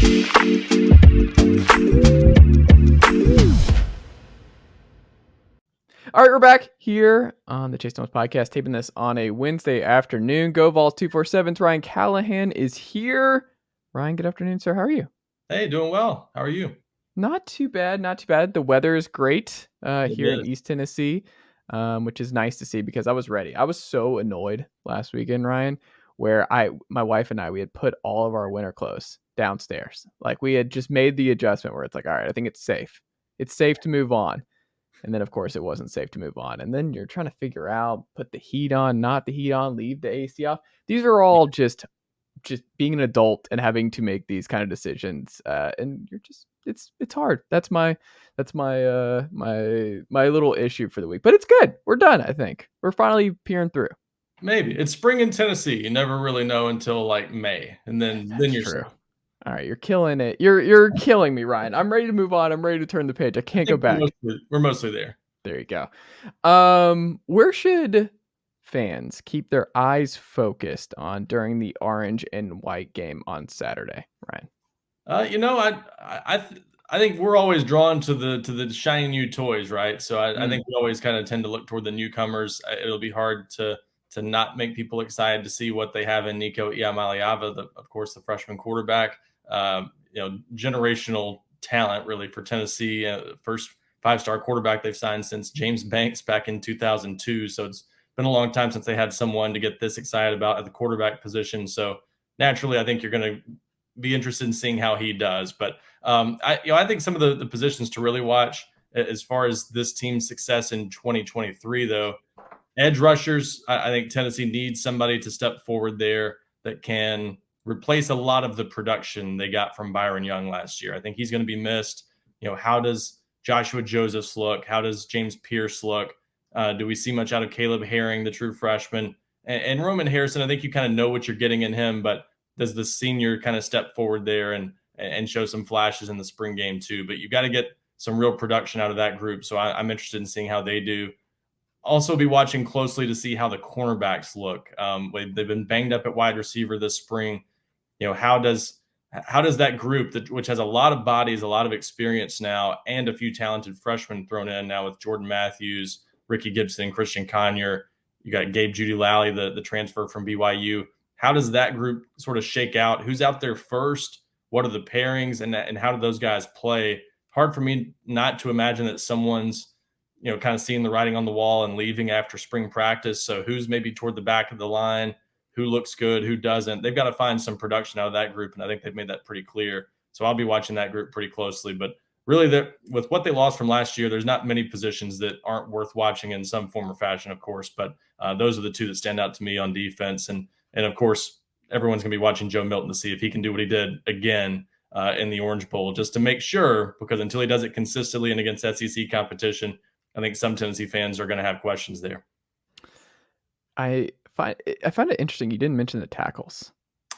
All right, we're back here on the Chase Thomas podcast, taping this on a Wednesday afternoon. GoVols247's Ryan Callahan is here. Ryan, good afternoon, sir. How are you? Hey, doing well. How are you? Not too bad, not too bad. The weather is great here in East Tennessee, which is nice to see because I was ready. I was so annoyed last weekend, Ryan, where my wife and I, we had put all of our winter clothes downstairs. Like we had just made the adjustment where it's like, all right, I think it's safe. It's safe to move on. And then, of course, it wasn't safe to move on. And then you're trying to figure out, put the heat on, not the heat on, leave the AC off. These are all just being an adult and having to make these kind of decisions. And you're just, it's hard. That's my little issue for the week. But it's good. We're done, I think. We're finally peering through. Maybe. It's spring in Tennessee. You never really know until like May. And then you're true. All right, you're killing it. You're killing me, Ryan. I'm ready to move on. I'm ready to turn the page. I can't go back. We're mostly there. There you go. Where should fans keep their eyes focused on during the orange and white game on Saturday, Ryan? I think we're always drawn to the shiny new toys, right? So I think we always kind of tend to look toward the newcomers. It'll be hard to not make people excited to see what they have in Nico Iamaleava, of course, the freshman quarterback. Generational talent really for Tennessee. First 5-star quarterback they've signed since James Banks back in 2002. So it's been a long time since they had someone to get this excited about at the quarterback position. So naturally, I think you're going to be interested in seeing how he does. But I think some of the positions to really watch as far as this team's success in 2023, though, edge rushers, I think Tennessee needs somebody to step forward there that can replace a lot of the production they got from Byron Young last year. I think he's going to be missed. How does Joshua Josephs look? How does James Pierce look? Do we see much out of Caleb Herring, the true freshman? And Roman Harrison, I think you kind of know what you're getting in him, but does the senior kind of step forward there and show some flashes in the spring game too? But you got to get some real production out of that group. So I'm interested in seeing how they do. Also be watching closely to see how the cornerbacks look. They've been banged up at wide receiver this spring. How does that group, which has a lot of bodies, a lot of experience now, and a few talented freshmen thrown in now with Jordan Matthews, Ricky Gibson, Christian Conyer, you got Gabe Judy Lally, the transfer from BYU. How does that group sort of shake out? Who's out there first? What are the pairings, and how do those guys play? Hard for me not to imagine that someone's kind of seeing the writing on the wall and leaving after spring practice. So who's maybe toward the back of the line? Who looks good, who doesn't? They've got to find some production out of that group, and I think they've made that pretty clear. So I'll be watching that group pretty closely. But really, with what they lost from last year, there's not many positions that aren't worth watching in some form or fashion, of course. But those are the two that stand out to me on defense. And of course, everyone's going to be watching Joe Milton to see if he can do what he did again in the Orange Bowl, just to make sure, because until he does it consistently and against SEC competition, I think some Tennessee fans are going to have questions there. I find it interesting you didn't mention the tackles.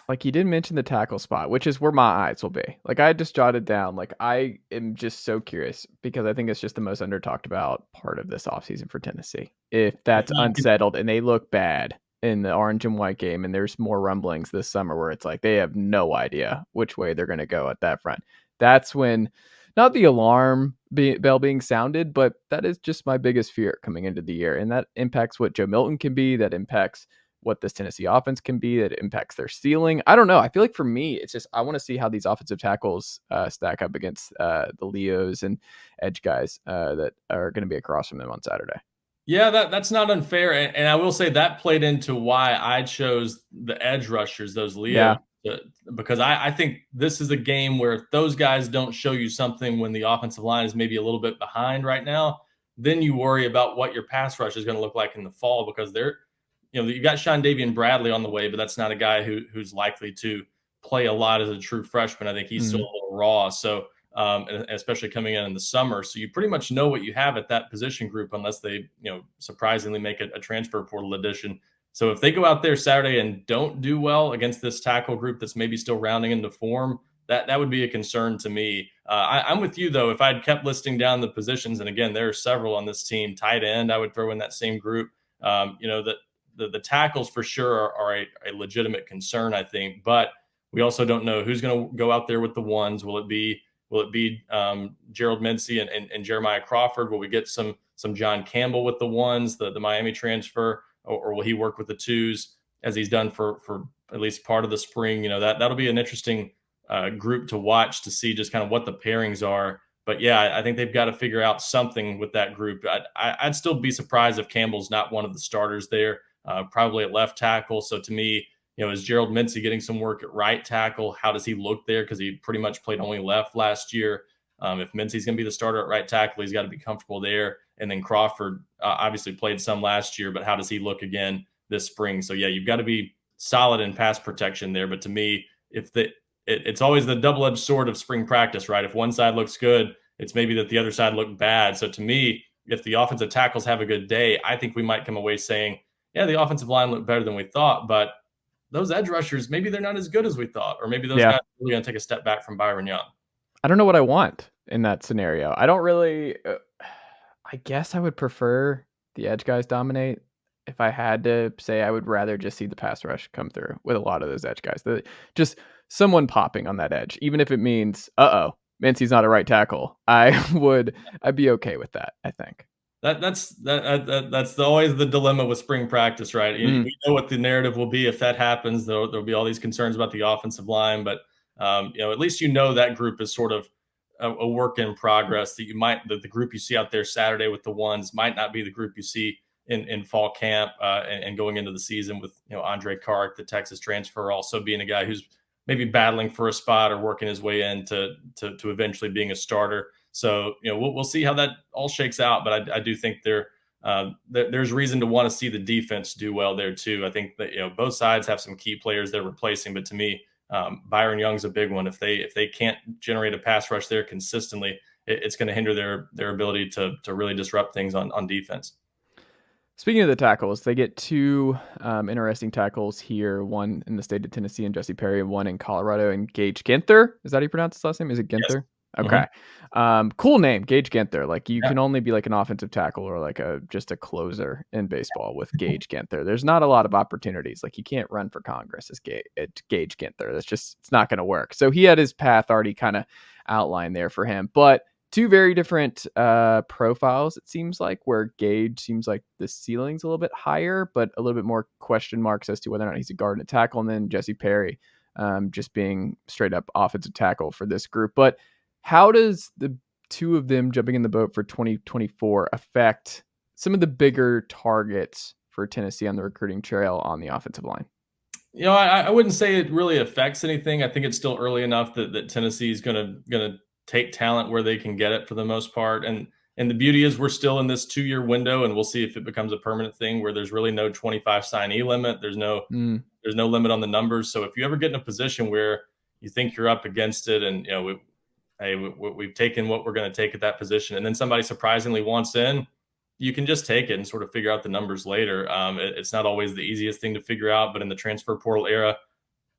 Like, you didn't mention the tackle spot, which is where my eyes will be. Like, I just jotted down, like, I am just so curious because I think it's just the most under-talked about part of this offseason for Tennessee. If that's unsettled and they look bad in the orange and white game, and there's more rumblings this summer where it's like they have no idea which way they're going to go at that front. That's when, not the alarm bell being sounded, but that is just my biggest fear coming into the year. And that impacts what Joe Milton can be. That impacts what this Tennessee offense can be. That impacts their ceiling. I don't know. I feel like for me, it's just, I want to see how these offensive tackles stack up against the Leos and edge guys that are going to be across from them on Saturday. Yeah, that's not unfair. And I will say that played into why I chose the edge rushers, those Leos. Yeah. Because I think this is a game where if those guys don't show you something when the offensive line is maybe a little bit behind right now, then you worry about what your pass rush is going to look like in the fall, because you got Sean Davian Bradley on the way, but that's not a guy who's likely to play a lot as a true freshman. I think he's still a little raw. So, especially coming in the summer. So you pretty much know what you have at that position group, unless they, surprisingly make a transfer portal addition. So if they go out there Saturday and don't do well against this tackle group that's maybe still rounding into form, that would be a concern to me. I'm with you, though. If I'd kept listing down the positions, and again, there are several on this team, tight end, I would throw in that same group. The tackles for sure are a legitimate concern, I think. But We also don't know who's going to go out there with the ones. Will it be Gerald Mincey and Jeremiah Crawford? Will we get some John Campbell with the ones, the Miami transfer, or will he work with the twos as he's done for at least part of the spring? That'll be an interesting group to watch to see just kind of what the pairings are. But yeah, I think they've got to figure out something with that group. I'd still be surprised if Campbell's not one of the starters there, probably at left tackle. So to me, is Gerald Mincey getting some work at right tackle? How does he look there? Because he pretty much played only left last year. If Mincey's going to be the starter at right tackle, he's got to be comfortable there. And then Crawford obviously played some last year, but how does he look again this spring? So yeah, you've got to be solid in pass protection there. But to me, it's always the double-edged sword of spring practice, right? If one side looks good, it's maybe that the other side looked bad. So to me, if the offensive tackles have a good day, I think we might come away saying, yeah, the offensive line looked better than we thought, but those edge rushers, maybe they're not as good as we thought, or maybe those guys are really going to take a step back from Byron Young. I don't know what I want in that scenario. I don't really. I guess I would prefer the edge guys dominate. If I had to say, I would rather just see the pass rush come through with a lot of those edge guys. Just someone popping on that edge, even if it means, Mincey's not a right tackle. I'd be okay with that, I think. That's always the dilemma with spring practice, right? We know what the narrative will be if that happens. There'll be all these concerns about the offensive line, but at least that group is sort of a work in progress. That the group you see out there Saturday with the ones might not be the group you see in fall camp and going into the season with Andre Kark, the Texas transfer, also being a guy who's maybe battling for a spot or working his way into to eventually being a starter. So, we'll see how that all shakes out. But I do think there's reason to want to see the defense do well there, too. I think that, both sides have some key players they're replacing. But to me, Byron Young's a big one. If they can't generate a pass rush there consistently, it's going to hinder their ability to really disrupt things on defense. Speaking of the tackles, they get two interesting tackles here, one in the state of Tennessee and Jesse Perry, and one in Colorado and Gage Ginther. Is that how you pronounce his last name? Is it Ginther? Yes. Okay. Mm-hmm. Cool name, Gage Ginther. Like you can only be like an offensive tackle or like just a closer in baseball with Gage Ginther. There's not a lot of opportunities. Like you can't run for Congress as Gage Ginther. It's not going to work. So he had his path already kind of outlined there for him, but two very different profiles, it seems like, where Gage seems like the ceiling's a little bit higher, but a little bit more question marks as to whether or not he's a guard and a tackle. And then Jesse Perry just being straight up offensive tackle for this group. But how does the two of them jumping in the boat for 2024 affect some of the bigger targets for Tennessee on the recruiting trail on the offensive line? I wouldn't say it really affects anything. I think it's still early enough that Tennessee is going to take talent where they can get it for the most part. And the beauty is we're still in this 2-year window, and we'll see if it becomes a permanent thing where there's really no 25 signee limit. There's no limit on the numbers. So if you ever get in a position where you think you're up against it and, we've taken what we're going to take at that position, and then somebody surprisingly wants in, you can just take it and sort of figure out the numbers later. It's not always the easiest thing to figure out, but in the transfer portal era,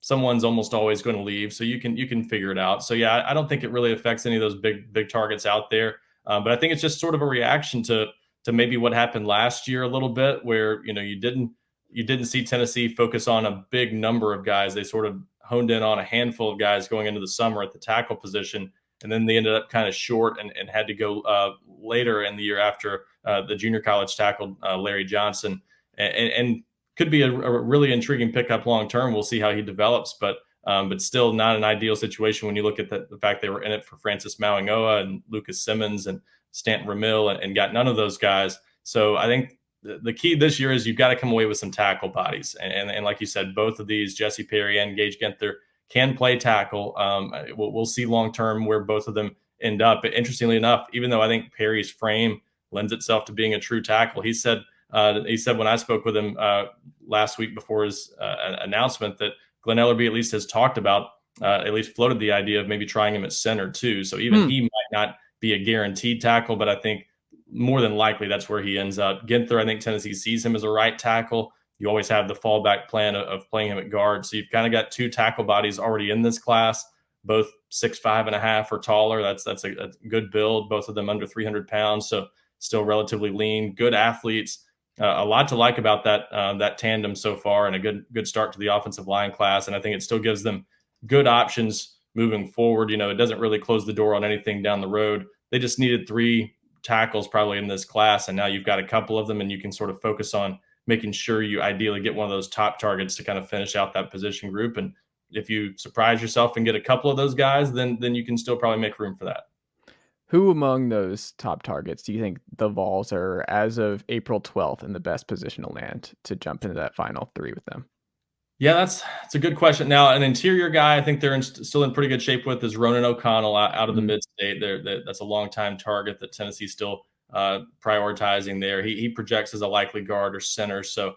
someone's almost always going to leave. So you can figure it out. So yeah, I don't think it really affects any of those big targets out there. But I think it's just sort of a reaction to maybe what happened last year a little bit, where, you didn't see Tennessee focus on a big number of guys. They sort of honed in on a handful of guys going into the summer at the tackle position. And then they ended up kind of short and had to go later in the year after the junior college tackle, Larry Johnson, and could be a really intriguing pickup long term. We'll see how he develops, but still not an ideal situation when you look at the fact they were in it for Francis Mauigoa and Lucas Simmons and Stanton Ramil and got none of those guys. So I think the key this year is you've got to come away with some tackle bodies. And like you said, both of these, Jesse Perry and Gage Ginther, can play tackle. We'll see long term where both of them end up. But interestingly enough, even though I think Perry's frame lends itself to being a true tackle, he said when I spoke with him last week before his announcement that Glenn Ellerby at least has talked about, at least floated the idea of maybe trying him at center too. So even he might not be a guaranteed tackle, but I think more than likely that's where he ends up. Ginther, I think Tennessee sees him as a right tackle. You always have the fallback plan of playing him at guard. So you've kind of got two tackle bodies already in this class, both 6'5.5" or taller. That's a good build, both of them under 300 pounds. So still relatively lean, good athletes. A lot to like about that tandem so far, and a good start to the offensive line class. And I think it still gives them good options moving forward. It doesn't really close the door on anything down the road. They just needed 3 tackles probably in this class, and now you've got a couple of them, and you can sort of focus on making sure you ideally get one of those top targets to kind of finish out that position group. And if you surprise yourself and get a couple of those guys, then you can still probably make room for that. Who among those top targets do you think the Vols are, as of April 12th, in the best position to land to jump into that final 3 with them? Yeah, that's a good question. Now, an interior guy I think they're still in pretty good shape with is Ronan O'Connell out of the mid-state. That's a long-time target that Tennessee's still prioritizing there. He projects as a likely guard or center, so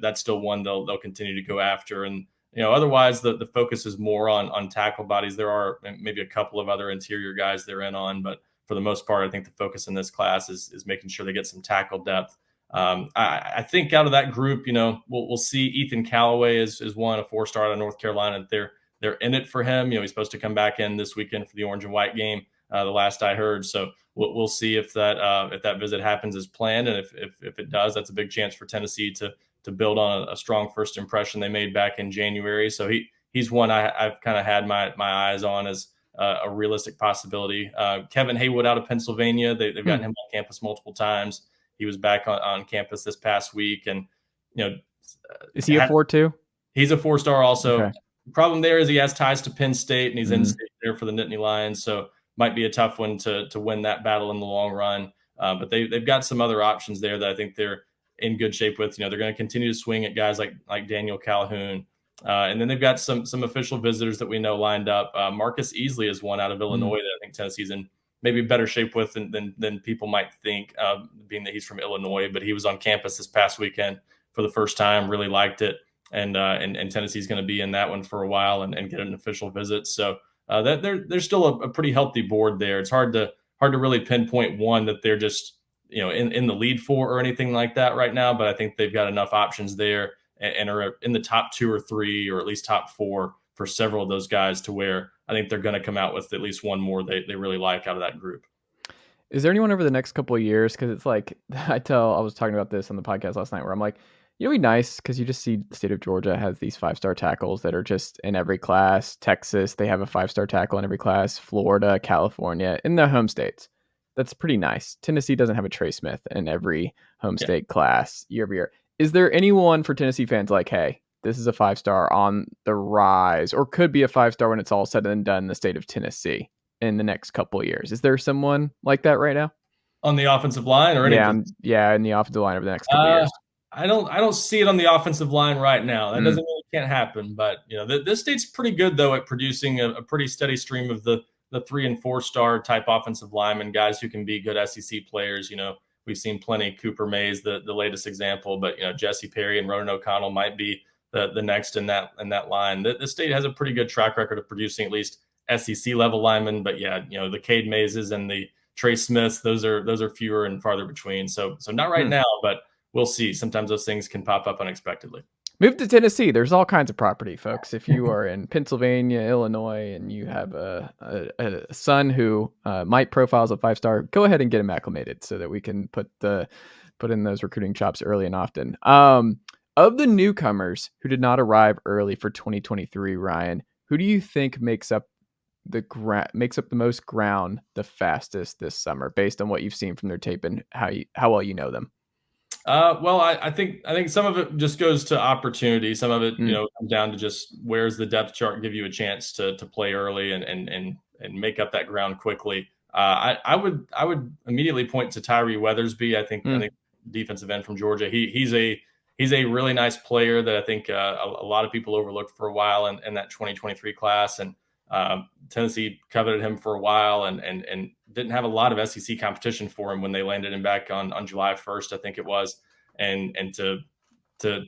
that's still one they'll continue to go after. And otherwise, the focus is more on tackle bodies. There are maybe a couple of other interior guys they're in on, but for the most part, I think the focus in this class is making sure they get some tackle depth. I think out of that group, we'll see Ethan Callaway is one, a 4-star out of North Carolina. They're in it for him. He's supposed to come back in this weekend for the orange and white game. The last I heard, so we'll see if that visit happens as planned, and if it does, that's a big chance for Tennessee to build on a strong first impression they made back in January. So he's one I've kind of had my eyes on as a realistic possibility. Kevin Haywood out of Pennsylvania, they've gotten him on campus multiple times. He was back on campus this past week, and is he a 4 too? He's a 4-star also. Okay. The problem there is he has ties to Penn State, and he's in state there for the Nittany Lions, so might be a tough one to win that battle in the long run. But they've got some other options there that I think they're in good shape with. They're going to continue to swing at guys like Daniel Calhoun. And then they've got some official visitors that we know lined up. Marcus Easley is one out of Illinois that I think Tennessee's in maybe better shape with than people might think, being that he's from Illinois. But he was on campus this past weekend for the first time, really liked it. And Tennessee's going to be in that one for a while and get an official visit. So that there's still a pretty healthy board there. It's hard to really pinpoint one that they're just in the lead for or anything like that right now. But I think they've got enough options there and are in the top 2 or 3 or at least top 4 for several of those guys to where I think they're going to come out with at least one more they really like out of that group. Is there anyone over the next couple of years? Because it's like I was talking about this on the podcast last night where I'm like, it'd be nice because you just see the state of Georgia has these 5-star tackles that are just in every class. Texas, they have a 5-star tackle in every class. Florida, California, in their home states. That's pretty nice. Tennessee doesn't have a Trey Smith in every home state class year over year. Is there anyone for Tennessee fans like, hey, this is a 5-star on the rise, or could be a 5-star when it's all said and done in the state of Tennessee in the next couple of years? Is there someone like that right now? On the offensive line or anything? Yeah, in the offensive line over the next couple of years. I don't see it on the offensive line right now. That doesn't mean it can't happen, but this state's pretty good though at producing a pretty steady stream of the 3- and 4-star type offensive linemen, guys who can be good SEC players. We've seen plenty. Cooper Mays, the latest example, but Jesse Perry and Ronan O'Connell might be the next in that line. The state has a pretty good track record of producing at least SEC level linemen, but the Cade Mazes and the Trey Smiths, those are fewer and farther between. So not right now, but we'll see. Sometimes those things can pop up unexpectedly. Move to Tennessee. There's all kinds of property, folks. If you are in Pennsylvania, Illinois, and you have a son who might profile as a 5-star, go ahead and get him acclimated so that we can put in those recruiting chops early and often. Of the newcomers who did not arrive early for 2023, Ryan, who do you think makes up the most ground the fastest this summer, based on what you've seen from their tape and how well you know them? Well, I think some of it just goes to opportunity. Some of it, comes down to just where's the depth chart give you a chance to play early and make up that ground quickly. I would immediately point to Tyree Weathersby. I think defensive end from Georgia. He's a really nice player that I think a lot of people overlooked for a while in that 2023 class, and Tennessee coveted him for a while and didn't have a lot of SEC competition for him when they landed him back on July 1st, I think it was. And to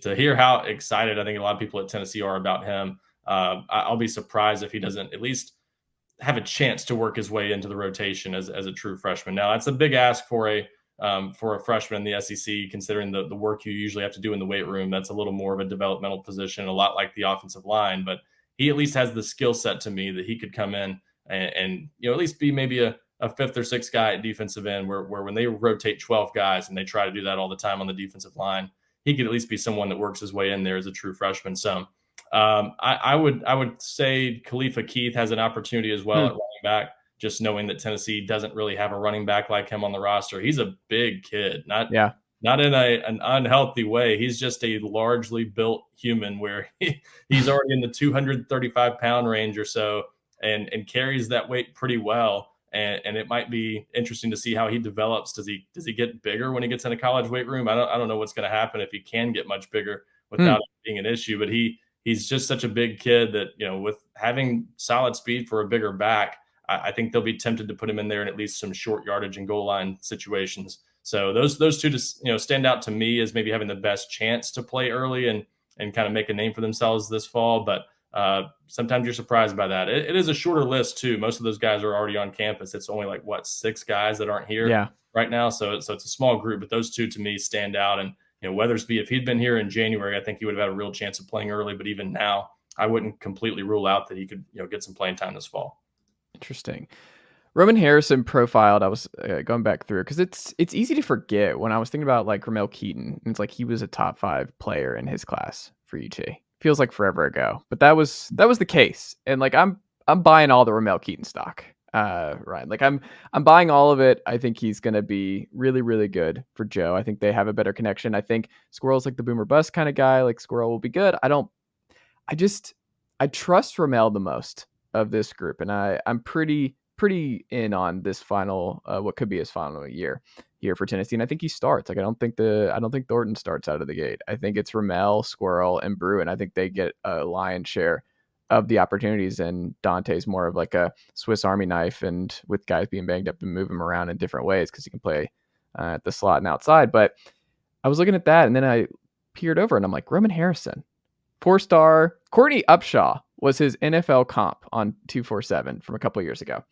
hear how excited I think a lot of people at Tennessee are about him, I'll be surprised if he doesn't at least have a chance to work his way into the rotation as a true freshman. Now, that's a big ask for a freshman in the SEC, considering the work you usually have to do in the weight room. That's a little more of a developmental position, a lot like the offensive line, but he at least has the skill set to me that he could come in and at least be maybe a 5th or 6th guy at defensive end, where when they rotate 12 guys and they try to do that all the time on the defensive line, he could at least be someone that works his way in there as a true freshman. So I would say Khalifa Keith has an opportunity as well at running back, just knowing that Tennessee doesn't really have a running back like him on the roster. He's a big kid, not in an unhealthy way. He's just a largely built human where he's already in the 235-pound range or so and carries that weight pretty well. And it might be interesting to see how he develops. Does he get bigger when he gets in a college weight room? I don't know what's going to happen if he can get much bigger without it being an issue. But he's just such a big kid that, with having solid speed for a bigger back, I think they'll be tempted to put him in there in at least some short yardage and goal line situations. So those two just stand out to me as maybe having the best chance to play early and kind of make a name for themselves this fall. But sometimes you're surprised by that. It is a shorter list too. Most of those guys are already on campus. It's only like 6 guys that aren't here right now. So it's a small group, but those two to me stand out. And Weathersby, if he'd been here in January, I think he would have had a real chance of playing early. But even now, I wouldn't completely rule out that he could get some playing time this fall. Interesting. Roman Harrison profiled, I was going back through because it's easy to forget when I was thinking about like Ramel Keaton. It's like he was a top 5 player in his class for UT. Feels like forever ago, but that was the case. And like I'm buying all the Ramel Keaton stock. Right. Like I'm buying all of it. I think he's going to be really, really good for Joe. I think they have a better connection. I think Squirrel's like the boomer bust kind of guy. Like Squirrel will be good. I trust Ramel the most of this group. And I'm pretty in on this final, what could be his final year here for Tennessee. And I think he starts. Like I don't think Thornton starts out of the gate. I think it's Ramel, Squirrel, and Pruitt. And I think they get a lion's share of the opportunities, and Dante's more of like a Swiss Army knife, and with guys being banged up and move him around in different ways because he can play at the slot and outside. But I was looking at that, and then I peered over, and I'm like, Roman Harrison, 4-star. Courtney Upshaw was his NFL comp on 247 from a couple years ago.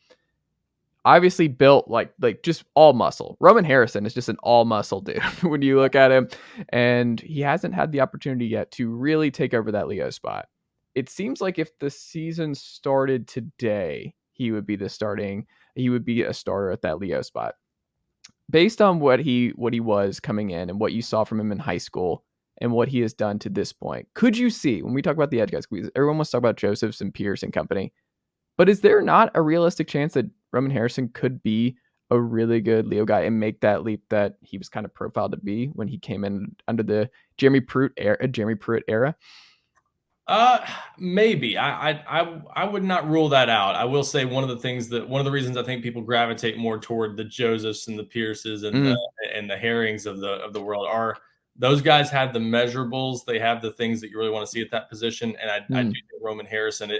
Obviously built like just all muscle. Roman Harrison is just an all muscle dude when you look at him, and he hasn't had the opportunity yet to really take over that Leo spot. It seems like if the season started today, he would be a starter at that Leo spot. Based on what he was coming in and what you saw from him in high school and what he has done to this point, could you see, when we talk about the edge guys, everyone wants to talk about Josephs and Pierce and company, but is there not a realistic chance that Roman Harrison could be a really good Leo guy and make that leap that he was kind of profiled to be when he came in under the Jeremy Pruitt era? Maybe. I would not rule that out. I will say one of the reasons I think people gravitate more toward the Josephs and the Pierces and the Herrings of the world are those guys have the measurables. They have the things that you really want to see at that position. And I do think Roman Harrison,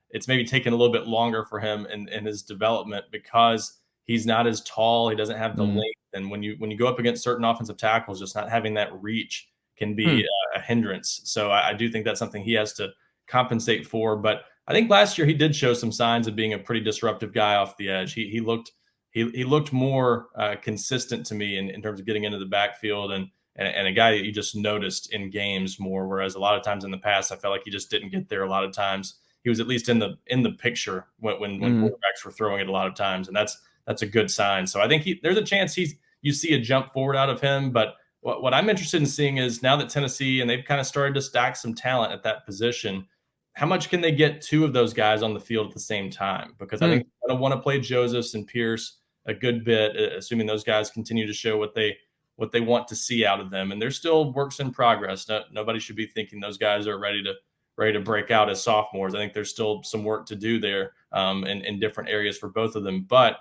it's maybe taken a little bit longer for him in his development because he's not as tall. He doesn't have the length. And when you go up against certain offensive tackles, just not having that reach can be a hindrance. So I do think that's something he has to compensate for. But I think last year he did show some signs of being a pretty disruptive guy off the edge. He looked more consistent to me in terms of getting into the backfield and a guy that you just noticed in games more. Whereas a lot of times in the past, I felt like he just didn't get there a lot of times. He was at least in the picture when quarterbacks were throwing it a lot of times, and that's a good sign. So I think there's a chance you see a jump forward out of him. But what I'm interested in seeing is now that Tennessee, and they've kind of started to stack some talent at that position, how much can they get 2 of those guys on the field at the same time? Because I think they're going to want to play Josephs and Pierce a good bit, assuming those guys continue to show what they want to see out of them. And they're still works in progress. Nobody should be thinking those guys are ready to break out as sophomores. I think there's still some work to do there in different areas for both of them. But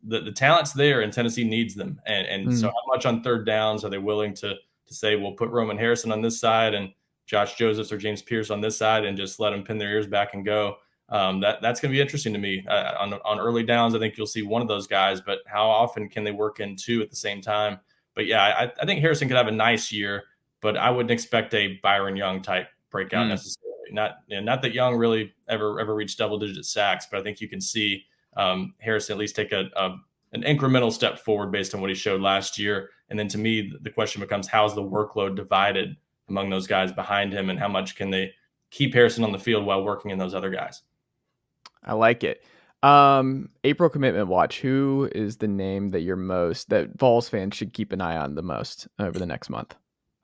the talent's there, and Tennessee needs them. And so how much on third downs are they willing to say, we'll put Roman Harrison on this side and Josh Josephs or James Pierce on this side and just let them pin their ears back and go? That's going to be interesting to me. On early downs, I think you'll see one of those guys, but how often can they work in 2 at the same time? But yeah, I think Harrison could have a nice year, but I wouldn't expect a Byron Young type breakout necessarily. Not that Young really ever reached double-digit sacks, but I think you can see Harrison at least take an incremental step forward based on what he showed last year. And then to me, the question becomes, how's the workload divided among those guys behind him, and how much can they keep Harrison on the field while working in those other guys? I like it. April commitment watch. Who is the name that that Vols fans should keep an eye on the most over the next month?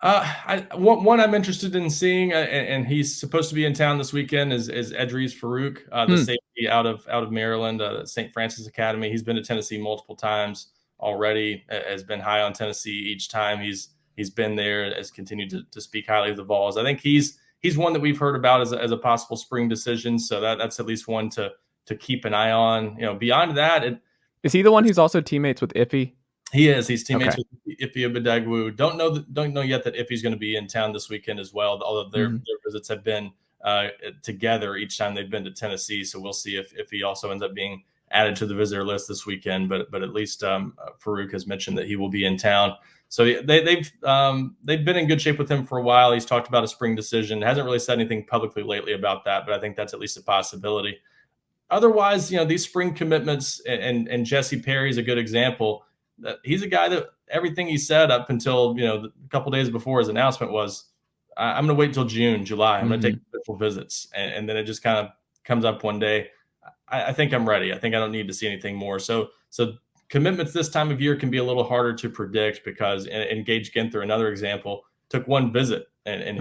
One I'm interested in seeing, and he's supposed to be in town this weekend, is Edries Farouk, the safety out of Maryland, St. Francis Academy. He's been to Tennessee multiple times already, has been high on Tennessee each time he's been there, has continued to speak highly of the Vols. I think he's one that we've heard about as a possible spring decision, so that's at least one to keep an eye on. Beyond that, is he the one who's also teammates with Iffy? He is. He's teammates with Iffy Obadagwu. Don't know yet that Iffy's going to be in town this weekend as well. Although their visits have been together each time they've been to Tennessee, so we'll see if he also ends up being added to the visitor list this weekend. But at least Farouk has mentioned that he will be in town. So they've been in good shape with him for a while. He's talked about a spring decision. Hasn't really said anything publicly lately about that, but I think that's at least a possibility. Otherwise, these spring commitments, and Jesse Perry is a good example. He's a guy that everything he said up until a couple days before his announcement was, I'm going to wait till June, July. I'm going to take official visits, and then it just kind of comes up one day. I think I'm ready. I think I don't need to see anything more. So commitments this time of year can be a little harder to predict because, and Gage Ginther, another example, took one visit, and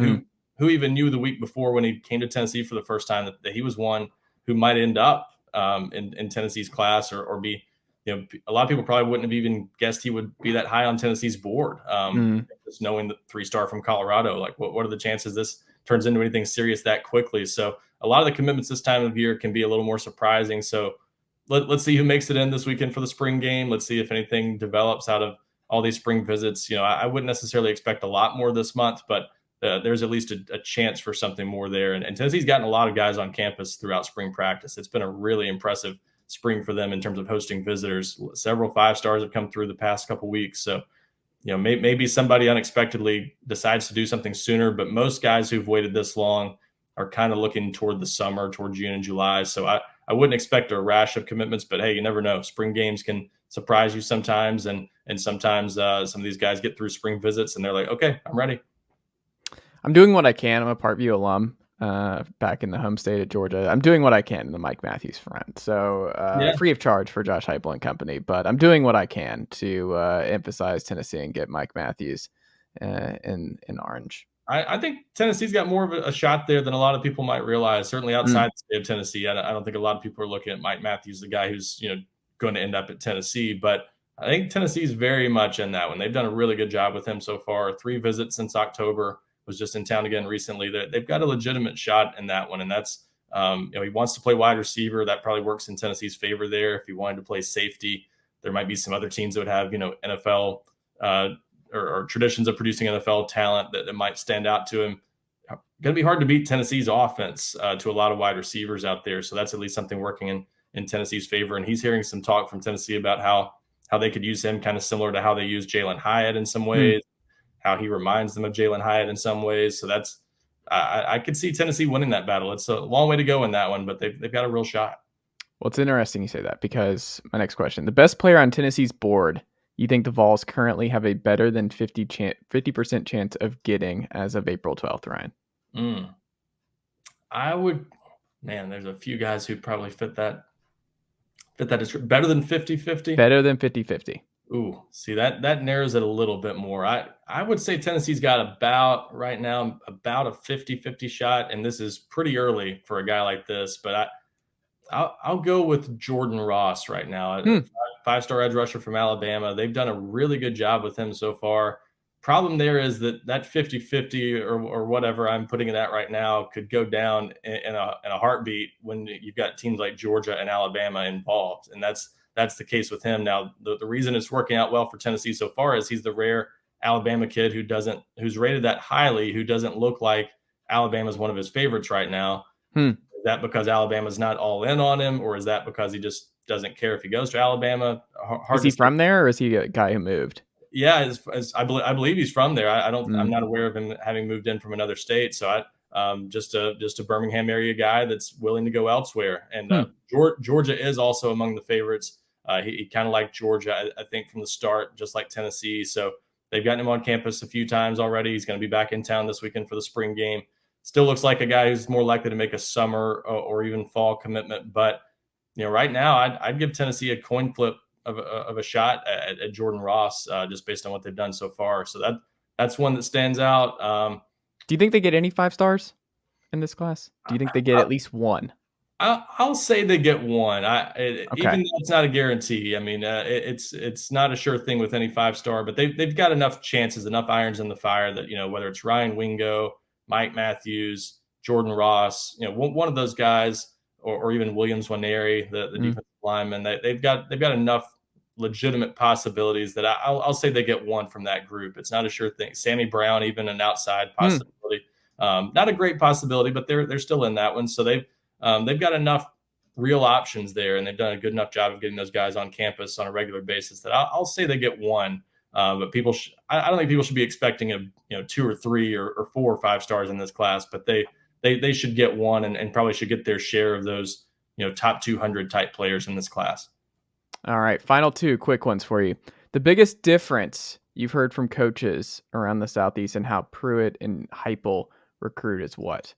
who even knew the week before when he came to Tennessee for the first time that he was one who might end up in Tennessee's class or be. A lot of people probably wouldn't have even guessed he would be that high on Tennessee's board. Just knowing the 3-star from Colorado, like what are the chances this turns into anything serious that quickly? So a lot of the commitments this time of year can be a little more surprising. So let's see who makes it in this weekend for the spring game. Let's see if anything develops out of all these spring visits. I wouldn't necessarily expect a lot more this month, but there's at least a chance for something more there. And Tennessee's gotten a lot of guys on campus throughout spring practice. It's been a really impressive spring for them in terms of hosting visitors. Several 5-stars have come through the past couple weeks. So, maybe somebody unexpectedly decides to do something sooner, but most guys who've waited this long are kind of looking toward the summer, toward June and July. So I wouldn't expect a rash of commitments, but hey, you never know. Spring games can surprise you sometimes. And sometimes some of these guys get through spring visits and they're like, okay, I'm ready. I'm doing what I can. I'm a Parkview alum. Back in the home state of Georgia. I'm doing what I can in the Mike Matthews front. So free of charge for Josh Heupel and company, but I'm doing what I can to emphasize Tennessee and get Mike Matthews in orange. I think Tennessee's got more of a shot there than a lot of people might realize. Certainly outside the state of Tennessee, I don't think a lot of people are looking at Mike Matthews, the guy who's going to end up at Tennessee. But I think Tennessee's very much in that one. They've done a really good job with him so far. 3 visits since October. Was just in town again recently. They've got a legitimate shot in that one, and that's he wants to play wide receiver. That probably works in Tennessee's favor there. If he wanted to play safety, there might be some other teams that would have NFL or traditions of producing NFL talent that might stand out to him. Going to be hard to beat Tennessee's offense to a lot of wide receivers out there. So that's at least something working in Tennessee's favor. And he's hearing some talk from Tennessee about how they could use him kind of similar to how they use Jalen Hyatt in some ways. How he reminds them of Jalen Hyatt in some ways. So that's I could see Tennessee winning that battle. It's a long way to go in that one, but they've got a real shot. Well, it's interesting you say that because my next question, the best player on Tennessee's board, you think the Vols currently have a better than 50% chance of getting as of April 12th, Ryan? I would, there's a few guys who probably fit that better than 50-50. Better than 50-50. Ooh, see that narrows it a little bit more. I would say Tennessee's got about right now about a 50-50 shot, and this is pretty early for a guy like this. But I'll go with Jordan Ross right now, a 5-star edge rusher from Alabama. They've done a really good job with him so far. Problem there is that 50-50 or whatever I'm putting it at right now could go down in a heartbeat when you've got teams like Georgia and Alabama involved, and that's the case with him. Now, the reason it's working out well for Tennessee so far is he's the rare Alabama kid who's rated that highly, who doesn't look like Alabama's one of his favorites right now. Is that because Alabama's not all in on him, or is that because he just doesn't care if he goes to Alabama? Is he from there, or is he a guy who moved? Yeah, I believe he's from there. I'm not aware of him having moved in from another state. So just a Birmingham area guy that's willing to go elsewhere. And Georgia is also among the favorites. He kind of liked Georgia, I think, from the start, just like Tennessee. So they've gotten him on campus a few times already. He's going to be back in town this weekend for the spring game. Still looks like a guy who's more likely to make a summer or even fall commitment. But right now, I'd give Tennessee a coin flip of a shot at Jordan Ross, just based on what they've done so far. So That's one that stands out. Do you think they get any 5 stars in this class? Do you think they get at least one? I'll say they get one. Even though it's not a guarantee. I mean, it's not a sure thing with any 5-star, but they've got enough chances, enough irons in the fire that, whether it's Ryan Wingo, Mike Matthews, Jordan Ross, one of those guys, or even Williams Waneri, the defensive lineman, they've got enough legitimate possibilities that I'll say they get one from that group. It's not a sure thing. Sammy Brown, even an outside possibility, not a great possibility, but they're still in that one. So they've got enough real options there, and they've done a good enough job of getting those guys on campus on a regular basis that I'll say they get one. But I don't think people should be expecting 2 or 3 or 4 or 5 stars in this class, but they should get one and probably should get their share of those top 200 type players in this class. All right, final 2 quick ones for you. The biggest difference you've heard from coaches around the Southeast and how Pruitt and Heupel recruit is what?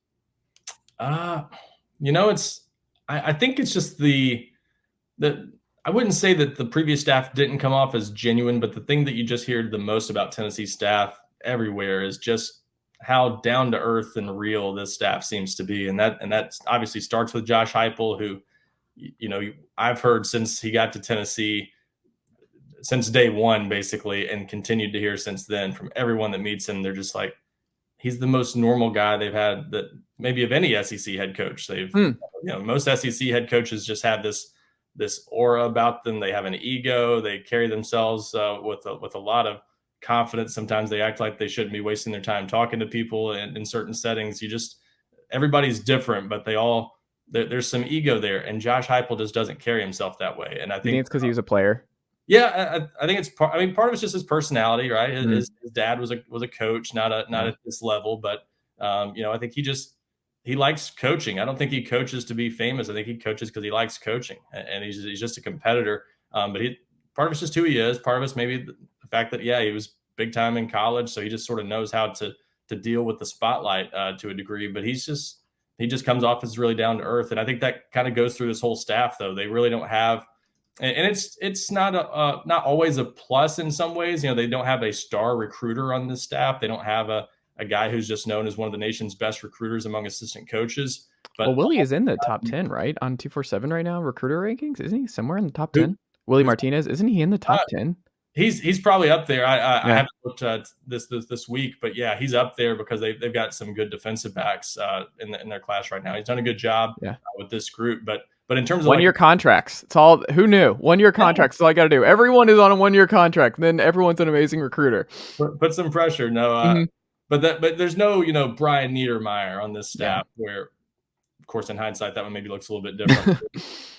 I think it's just the I wouldn't say that the previous staff didn't come off as genuine, but the thing that you just hear the most about Tennessee staff everywhere is just how down to earth and real this staff seems to be, and that obviously starts with Josh Heupel, who I've heard since he got to Tennessee, since day one basically, and continued to hear since then from everyone that meets him. They're just like, he's the most normal guy they've had, that maybe of any SEC head coach. Most SEC head coaches just have this aura about them. They have an ego. They carry themselves with a lot of confidence. Sometimes they act like they shouldn't be wasting their time talking to people in certain settings. Everybody's different, but there's some ego there. And Josh Heupel just doesn't carry himself that way. And I think it's because he was a player. Yeah, I think it's part. I mean, part of it's just his personality, right? His dad was a coach, not at this level, but I think he likes coaching. I don't think he coaches to be famous. I think he coaches because he likes coaching, and he's just a competitor. But part of it's just who he is. Part of it's maybe the fact that he was big time in college, so he just sort of knows how to deal with the spotlight to a degree. But he just comes off as really down to earth, and I think that kind of goes through this whole staff. Though they really don't have. And it's not not always a plus in some ways. They don't have a star recruiter on this staff. They don't have a guy who's just known as one of the nation's best recruiters among assistant coaches. But Willie is in the top 10, right? On 247 right now, recruiter rankings. Isn't he somewhere in the top 10? Willie Martinez, isn't he in the top 10? He's probably up there. I haven't looked at this week, but yeah, he's up there because they've got some good defensive backs in their class right now. He's done a good job with this group, but in terms of 1-year contracts, it's all, who knew? 1-year contracts, that's all I got to do. Everyone is on a 1-year contract. Then everyone's an amazing recruiter. Put some pressure. No, but there's no, Brian Niedermeyer on this staff where, of course, in hindsight, that one maybe looks a little bit different.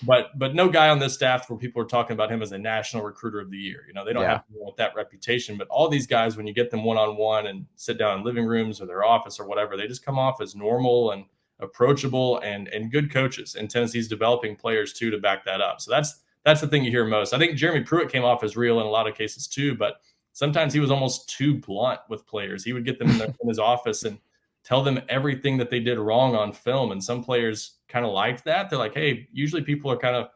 but no guy on this staff where people are talking about him as a national recruiter of the year. They don't have anyone with that reputation. But all these guys, when you get them one-on-one and sit down in living rooms or their office or whatever, they just come off as normal and approachable and good coaches. And Tennessee's developing players too to back that up. So that's the thing you hear most. I think Jeremy Pruitt came off as real in a lot of cases too, but sometimes he was almost too blunt with players. He would get them in his office and tell them everything that they did wrong on film. And some players kind of liked that. They're like, hey, usually people are kind of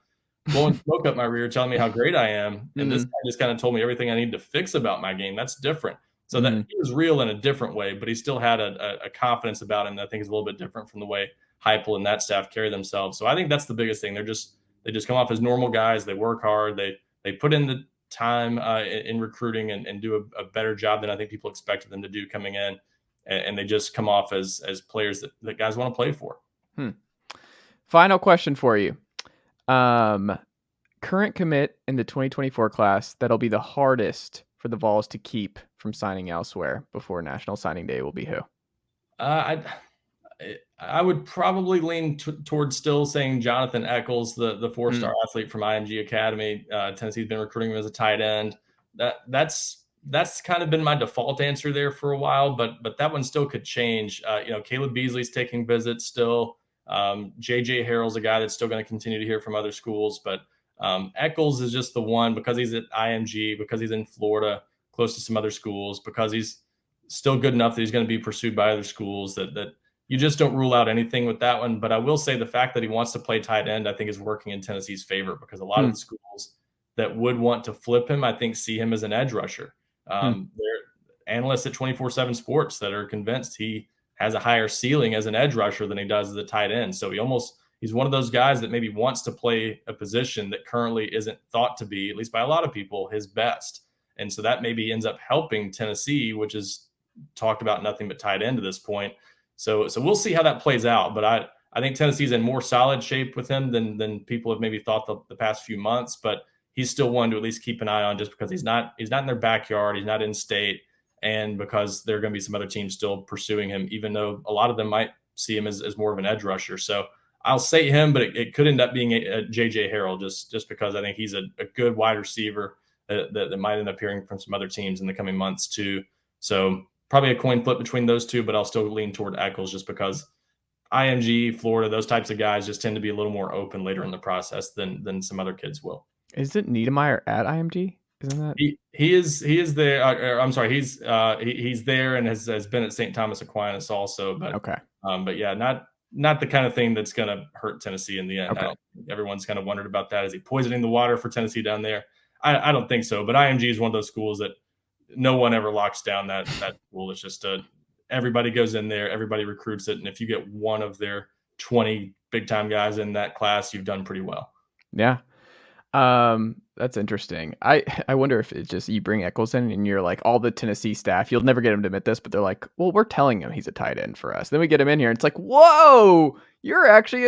blowing smoke up my rear, telling me how great I am. And this guy just kind of told me everything I need to fix about my game. That's different. So that he was real in a different way, but he still had a confidence about him that I think is a little bit different from the way Heupel and that staff carry themselves. So I think that's the biggest thing. They just come off as normal guys. They work hard. They put in the time in recruiting and do a better job than I think people expected them to do coming in. And they just come off as players that guys want to play for. Final question for you. Current commit in the 2024 class that'll be the hardest for the Vols to keep from signing elsewhere before National Signing Day will be who? I would probably lean towards still saying Jonathan Echols, the 4-star athlete from IMG Academy. Tennessee's been recruiting him as a tight end. That's kind of been my default answer there for a while, but that one still could change. Caleb Beasley's taking visits still. JJ Harrell's a guy that's still going to continue to hear from other schools, but Echols is just the one because he's at IMG, because he's in Florida, close to some other schools, because he's still good enough that he's going to be pursued by other schools that you just don't rule out anything with that one. But I will say the fact that he wants to play tight end, I think is working in Tennessee's favor because a lot of the schools that would want to flip him, I think, see him as an edge rusher. analysts at 247 Sports that are convinced he has a higher ceiling as an edge rusher than he does as a tight end. So he's one of those guys that maybe wants to play a position that currently isn't thought to be, at least by a lot of people, his best. And so that maybe ends up helping Tennessee, which is talked about nothing but tight end to this point. So we'll see how that plays out. But I think Tennessee's in more solid shape with him than people have maybe thought the past few months. But he's still one to at least keep an eye on, just because he's not in their backyard, he's not in state, and because there are going to be some other teams still pursuing him, even though a lot of them might see him as more of an edge rusher. So I'll say him, but it could end up being a J.J. Harrell, just because I think he's a good wide receiver that might end up hearing from some other teams in the coming months too. So probably a coin flip between those two, but I'll still lean toward Echols, just because IMG, Florida, those types of guys just tend to be a little more open later in the process than some other kids will. Isn't Niedermeyer at IMG? Isn't that he is there? I'm sorry, he's there and has been at St. Thomas Aquinas also. But okay? But yeah, not the kind of thing that's going to hurt Tennessee in the end. Okay. Everyone's kind of wondered about that. Is he poisoning the water for Tennessee down there? I don't think so. But IMG is one of those schools that no one ever locks down that school. It's just everybody goes in there, everybody recruits it, and if you get one of their 20 big time guys in that class, you've done pretty well. Yeah. That's interesting. I wonder if it's just you bring Echols in and you're like, all the Tennessee staff, you'll never get him to admit this, but they're like, well, we're telling him he's a tight end for us. Then we get him in here and it's like, whoa, you're actually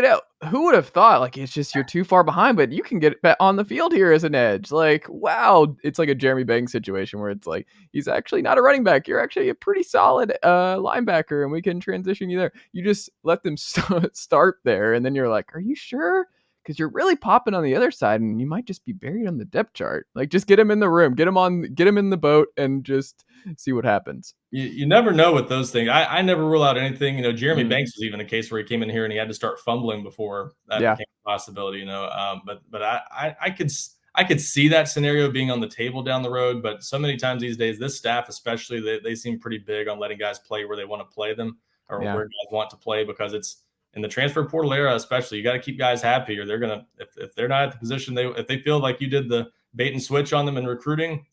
who would have thought? Like, it's just you're too far behind, but you can get on the field here as an edge. Like, wow, it's like a Jeremy Banks situation where it's like, he's actually not a running back. You're actually a pretty solid linebacker, and we can transition you there. You just let them start there, and then you're like, are you sure? Because you're really popping on the other side, and you might just be buried on the depth chart. Like, just get him in the room, get him in the boat, and just see what happens. You never know with those things. I never rule out anything. Jeremy Banks was even a case where he came in here and he had to start fumbling before that became a possibility. But I could see that scenario being on the table down the road. But so many times these days, this staff especially, they seem pretty big on letting guys play where they want to play them, or where guys want to play, because it's in the transfer portal era, especially. You got to keep guys happy, or they're gonna, if they're not at the position, if they feel like you did the bait and switch on them in recruiting,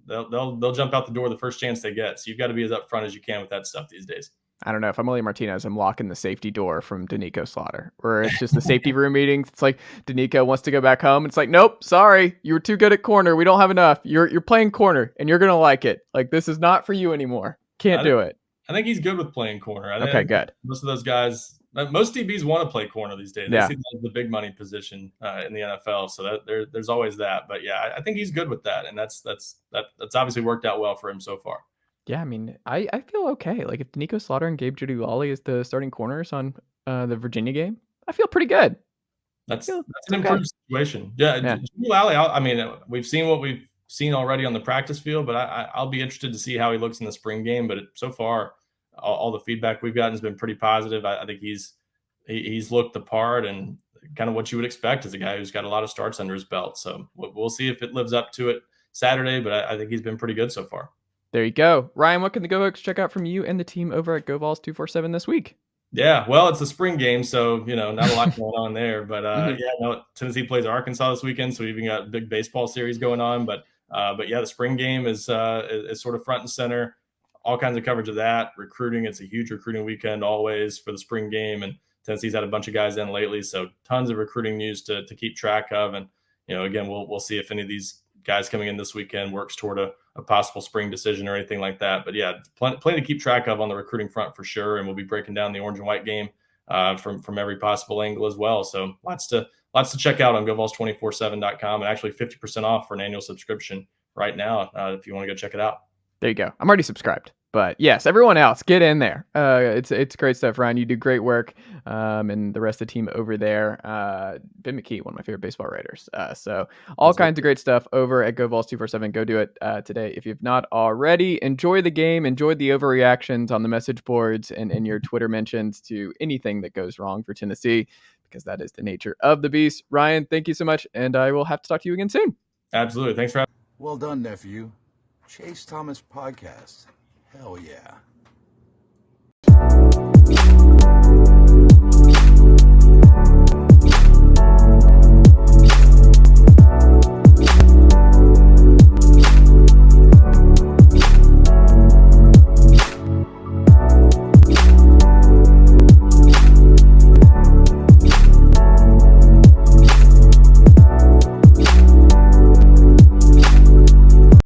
they'll jump out the door the first chance they get. So you've got to be as upfront as you can with that stuff these days. I don't know. If I'm William Martinez, I'm locking the safety door from Danico Slaughter, where it's just the safety room meetings. It's like Danico wants to go back home. It's like, nope, sorry, you were too good at corner. We don't have enough. You're playing corner, and you're gonna like it. Like, this is not for you anymore. Can't do it. I think he's good with playing corner. Okay, good. Most of those guys. Most DBs want to play corner these days. They see that as the big money position in the NFL. So that there's always that. But yeah, I think he's good with that, and that's obviously worked out well for him so far. Yeah, I mean, I feel okay. Like, if Danico Slaughter and Gabe Jeudy-Lally is the starting corners on the Virginia game, I feel pretty good. That's an improved situation. Yeah. Jeudy-Lally, I mean, we've seen what we've seen already on the practice field, but I'll be interested to see how he looks in the spring game. But so far, all the feedback we've gotten has been pretty positive. I think he's looked the part, and kind of what you would expect as a guy who's got a lot of starts under his belt. So we'll see if it lives up to it Saturday, but I think he's been pretty good so far. There you go. Ryan, what can the GoVols check out from you and the team over at GoVols247 this week? Yeah, well, it's a spring game, so not a lot going on there. But Tennessee plays Arkansas this weekend, so we've even got a big baseball series going on. But yeah, the spring game is sort of front and center. All kinds of coverage of that. Recruiting, it's a huge recruiting weekend always for the spring game, and Tennessee's had a bunch of guys in lately, so tons of recruiting news to keep track of. And again, we'll see if any of these guys coming in this weekend works toward a possible spring decision or anything like that. But yeah, plenty to keep track of on the recruiting front for sure. And we'll be breaking down the orange and white game from every possible angle as well. So lots to check out on GoVols247.com, and actually 50% off for an annual subscription right now if you want to go check it out. There you go. I'm already subscribed. But yes, everyone else, get in there. It's great stuff, Ryan. You do great work, and the rest of the team over there. Ben McKee, one of my favorite baseball writers. So all kinds of great stuff over at GoVols247. Go do it today if you've not already. Enjoy the game. Enjoy the overreactions on the message boards and in your Twitter mentions to anything that goes wrong for Tennessee, because that is the nature of the beast. Ryan, thank you so much, and I will have to talk to you again soon. Absolutely. Thanks for having me. Well done, nephew. Chase Thomas Podcast. Hell yeah.